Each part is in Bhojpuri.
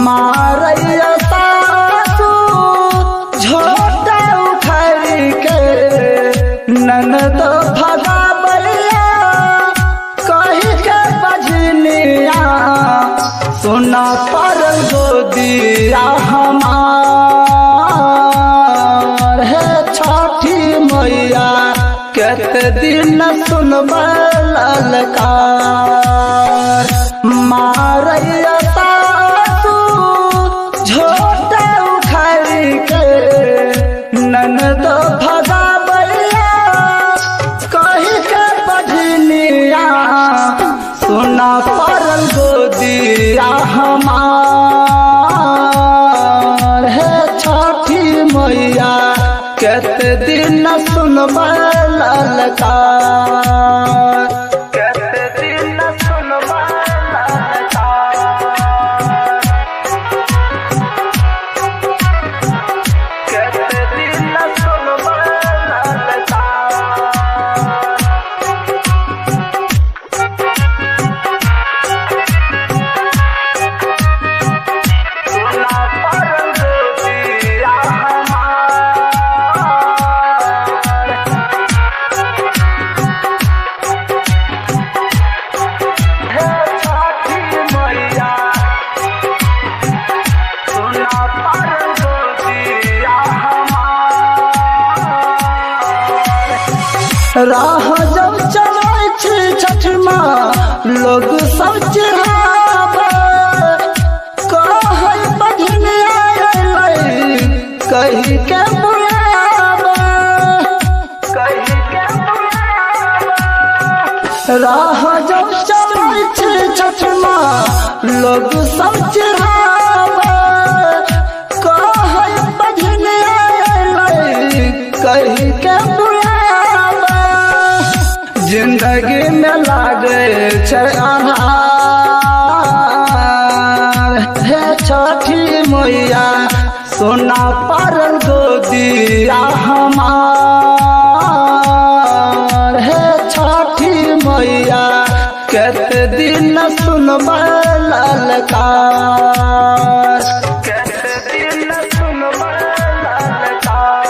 मारैया सासू झोटा उखाड़ के ननद भगावैया कही के बजनिया सुना पर गोदिया हमार है छठी मैया केते दिन सुनबा ललकार। मारैया सासू झोटा उखाड़ के ननद भगावैया कही के बजनिया सुना परल गोदिया हमार है छठी मैया केते दिन सुनबा ललकार। केते दिन सुनबा ललकार। केते दिन सुनबा ललकार। सुना परल गोदिया राह जब चलै छी छठ माँ लोग सब चिढ़ावे कहै बजनिया अयलै कही के बुलावे कही के बुलावे। राह जब चलै छी छठ माँ लोग सब चिढ़ावे कहै बजनिया अयलै कही के जिंदगी में लागे छै अन्हार हे छठी मैया सोना परल गोदिया हमार है छठी मैया केते दिन सुनबा ललकार। केते दिन सुनबा ललकार।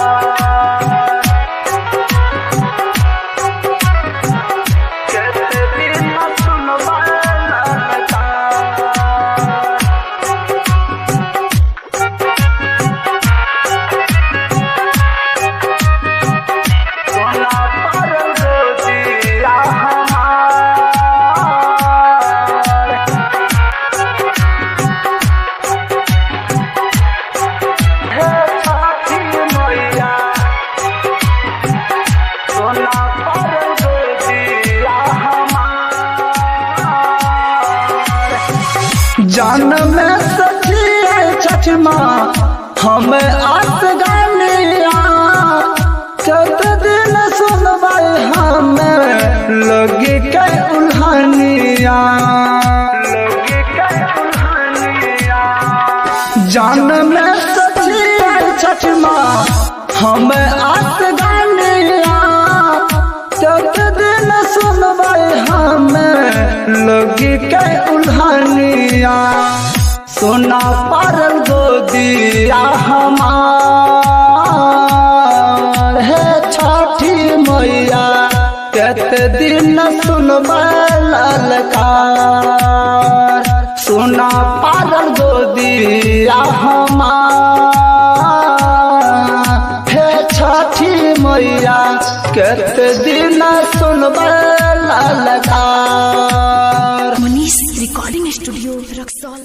जान में सखी छठ माँ हम आस गानिया केते दिन सुनबै हमें लगी के उल्हनिया लगी के उल्हनिया। जान में सखी छठ माँ हम आस गानिया केते दिन सुनबै हमें लगी के उल्हनिया सोना परल गोदिया हमार है छठी मैया केते दिन सुनबा ललकार। सोना परल गोदिया हमार है छठी मैया केते दिन सुनबा ललकार। Manish recording studio Raxaul.